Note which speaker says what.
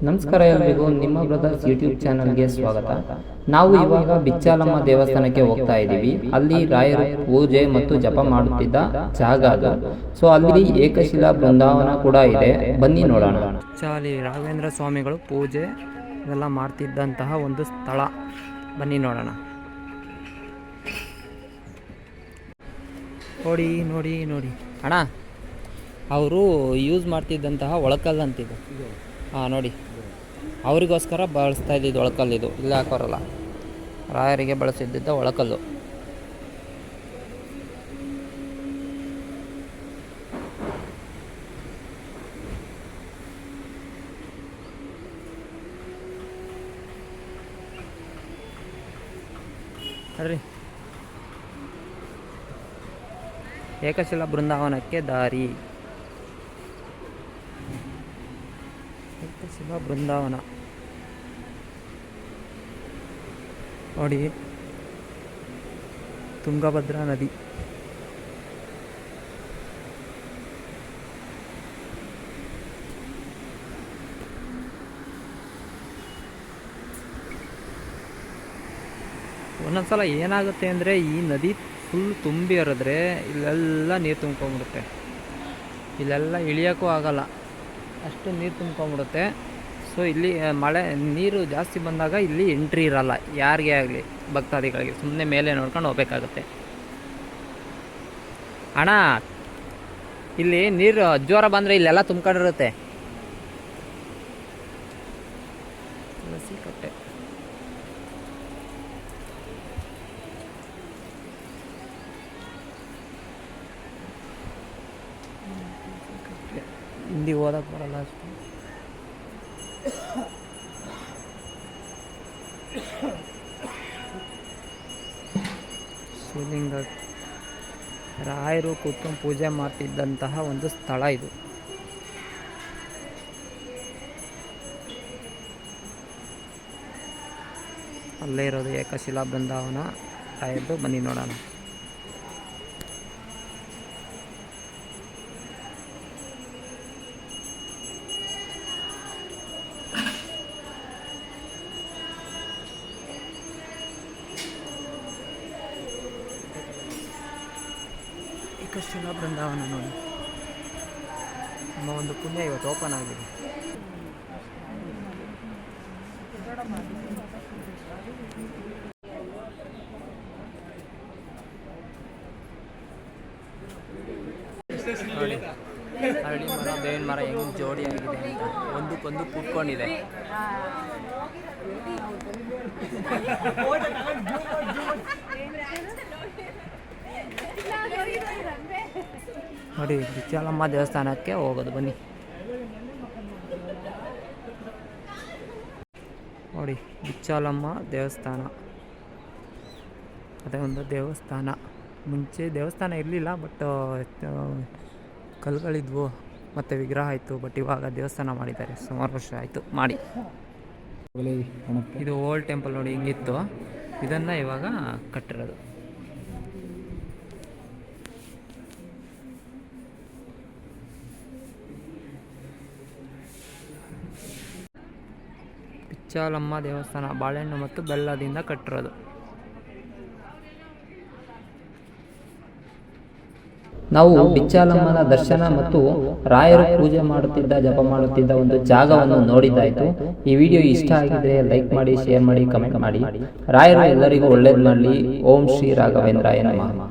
Speaker 1: ನಮಸ್ಕಾರ ಎಲ್ರಿಗೂ, ನಿಮ್ಮ ಬ್ರದರ್ಸ್ ಯೂಟ್ಯೂಬ್ ಚಾನಲ್ಗೆ ಸ್ವಾಗತ. ನಾವು ಇವಾಗ ಬಿಚ್ಚಾಲಮ್ಮ ದೇವಸ್ಥಾನಕ್ಕೆ ಹೋಗ್ತಾ ಇದ್ದೀವಿ. ಅಲ್ಲಿ ರಾಯರು ಪೂಜೆ ಮತ್ತು ಜಪ ಮಾಡುತ್ತಿದ್ದ ಜಾಗ ಅದು. ಸೊ ಅಲ್ಲಿ ಏಕಶಿಲಾ ಬೃಂದಾವನ ಕೂಡ ಇದೆ, ಬನ್ನಿ ನೋಡೋಣ.
Speaker 2: ಅಲ್ಲಿ ರಾಘವೇಂದ್ರ ಸ್ವಾಮಿಗಳು ಪೂಜೆ ಎಲ್ಲ ಮಾಡ್ತಿದ್ದಂತಹ ಒಂದು ಸ್ಥಳ, ಬನ್ನಿ ನೋಡೋಣ. ನೋಡಿ ನೋಡಿ ನೋಡಿ ಅಣ್ಣ, ಅವರು ಯೂಸ್ ಮಾಡ್ತಿದ್ದಂತಹ ಒಳಕಲ್ಲು ಅಂತಿದೆ. ಹಾಂ ನೋಡಿ, ಅವರಿಗೋಸ್ಕರ ಬಳಸ್ತಾ ಇದ್ದಿದ್ದು ಒಳಕಲ್ಲು ಇದು. ಇಲ್ಲ ಹಾಕೋರಲ್ಲ, ರಾಯರಿಗೆ ಬಳಸಿದ್ದ ಒಳಕಲ್ಲು. ಬರ್ರಿ, ಏಕಶಿಲಾ ಬೃಂದಾವನಕ್ಕೆ ದಾರಿ. ಏಕಶಿಲಾ ಬೃಂದಾವನ ನೋಡಿ, ತುಂಗಭದ್ರಾ ನದಿ. ಒಂದೊಂದ್ಸಲ ಏನಾಗುತ್ತೆ ಅಂದರೆ, ಈ ನದಿ ಫುಲ್ ತುಂಬಿ ಹರಿದ್ರೆ ಇಲ್ಲೆಲ್ಲ ನೀರು ತುಂಬ್ಕೊಂಬಿಡುತ್ತೆ. ಇಲ್ಲೆಲ್ಲ ಇಳಿಯೋಕ್ಕೂ ಆಗಲ್ಲ, ಅಷ್ಟು ನೀರು ತುಂಬ್ಕೊಂಬಿಡುತ್ತೆ. ಸೊ ಇಲ್ಲಿ ಮಳೆ ನೀರು ಜಾಸ್ತಿ ಬಂದಾಗ ಇಲ್ಲಿ ಎಂಟ್ರಿ ಇರಲ್ಲ ಯಾರಿಗೇ ಆಗಲಿ, ಭಕ್ತಾದಿಗಳಿಗೆ. ಸುಮ್ಮನೆ ಮೇಲೆ ನೋಡ್ಕೊಂಡು ಹೋಗ್ಬೇಕಾಗುತ್ತೆ. ಅಣ್ಣ, ಇಲ್ಲಿ ನೀರು ಜೋರ ಬಂದರೆ ಇಲ್ಲೆಲ್ಲ ತುಂಬ್ಕೊಂಡಿರುತ್ತೆ. ತುಳಸಿ ಕಟ್ಟೆ ಹಿಂದಿ ಓದಕ್ಕೆ ಬರಲ್ಲ ಅಷ್ಟು. ಶಿವಲಿಂಗ, ರಾಯರು ಕೂತ್ಕೊಂಡು ಪೂಜೆ ಮಾಡ್ತಿದ್ದಂತಹ ಒಂದು ಸ್ಥಳ ಇದು. ಅಲ್ಲೇ ಇರೋದು ಏಕಶಿಲಾ ಬೃಂದಾವನ ರಾಯರದು. ಬನ್ನಿ ನೋಡೋಣ. ಏಕಶಿಲಾ ಬೃಂದಾವನ ನೋಡಿ, ನಮ್ಮ ಒಂದು ಪುಣ್ಯ ಇವತ್ತು ಓಪನ್ ಆಗಿದೆ. ನೋಡಿ, ಹರಳಿ ಮರ, ಬೇವಿನ ಮರ ಹೆಂಗೆ ಜೋಡಿ ಆಗಿದೆ ಅಂತ, ಒಂದಕ್ಕೊಂದು ಕುಟ್ಕೊಂಡಿದೆ. ನೋಡಿ, ಬಿಚ್ಚಾಲಮ್ಮ ದೇವಸ್ಥಾನಕ್ಕೆ ಹೋಗೋದು, ಬನ್ನಿ ನೋಡಿ. ಬಿಚ್ಚಾಲಮ್ಮ ದೇವಸ್ಥಾನ, ಅದೇ ಒಂದು ದೇವಸ್ಥಾನ. ಮುಂಚೆ ದೇವಸ್ಥಾನ ಇರಲಿಲ್ಲ, ಬಟ್ ಕಲ್ಲುಗಳಿದ್ವು ಮತ್ತು ವಿಗ್ರಹ ಆಯಿತು. ಬಟ್ ಇವಾಗ ದೇವಸ್ಥಾನ ಮಾಡಿದ್ದಾರೆ, ಸುಮಾರು ವರ್ಷ ಆಯಿತು ಮಾಡಿ. ಇದು ಓಲ್ಡ್ ಟೆಂಪಲ್ ನೋಡಿ, ಹಿಂಗಿತ್ತು. ಇದನ್ನು ಇವಾಗ ಕಟ್ಟಿರೋದು. ಬಿಚ್ಚಾಲಮ್ಮ ದೇವಸ್ಥಾನ ಬಾಳೆಹಣ್ಣು ಮತ್ತು ಬೆಲ್ಲದಿಂದ ಕಟ್ಟಿರೋದು.
Speaker 1: ನಾವು ಬಿಚ್ಚಾಲಮ್ಮನ ದರ್ಶನ ಮತ್ತು ರಾಯರು ಪೂಜೆ ಮಾಡುತ್ತಿದ್ದ, ಜಪ ಮಾಡುತ್ತಿದ್ದ ಒಂದು ಜಾಗವನ್ನು ನೋಡಿದ್ದಾಯಿತು. ಈ ವಿಡಿಯೋ ಇಷ್ಟ ಆಗಿದ್ರೆ ಲೈಕ್ ಮಾಡಿ, ಶೇರ್ ಮಾಡಿ, ಕಮೆಂಟ್ ಮಾಡಿ. ರಾಯರು ಎಲ್ಲರಿಗೂ ಒಳ್ಳೇದು ಮಾಡಲಿ. ಓಂ ಶ್ರೀ ರಾಘವೇಂದ್ರಾಯ ನಮಃ.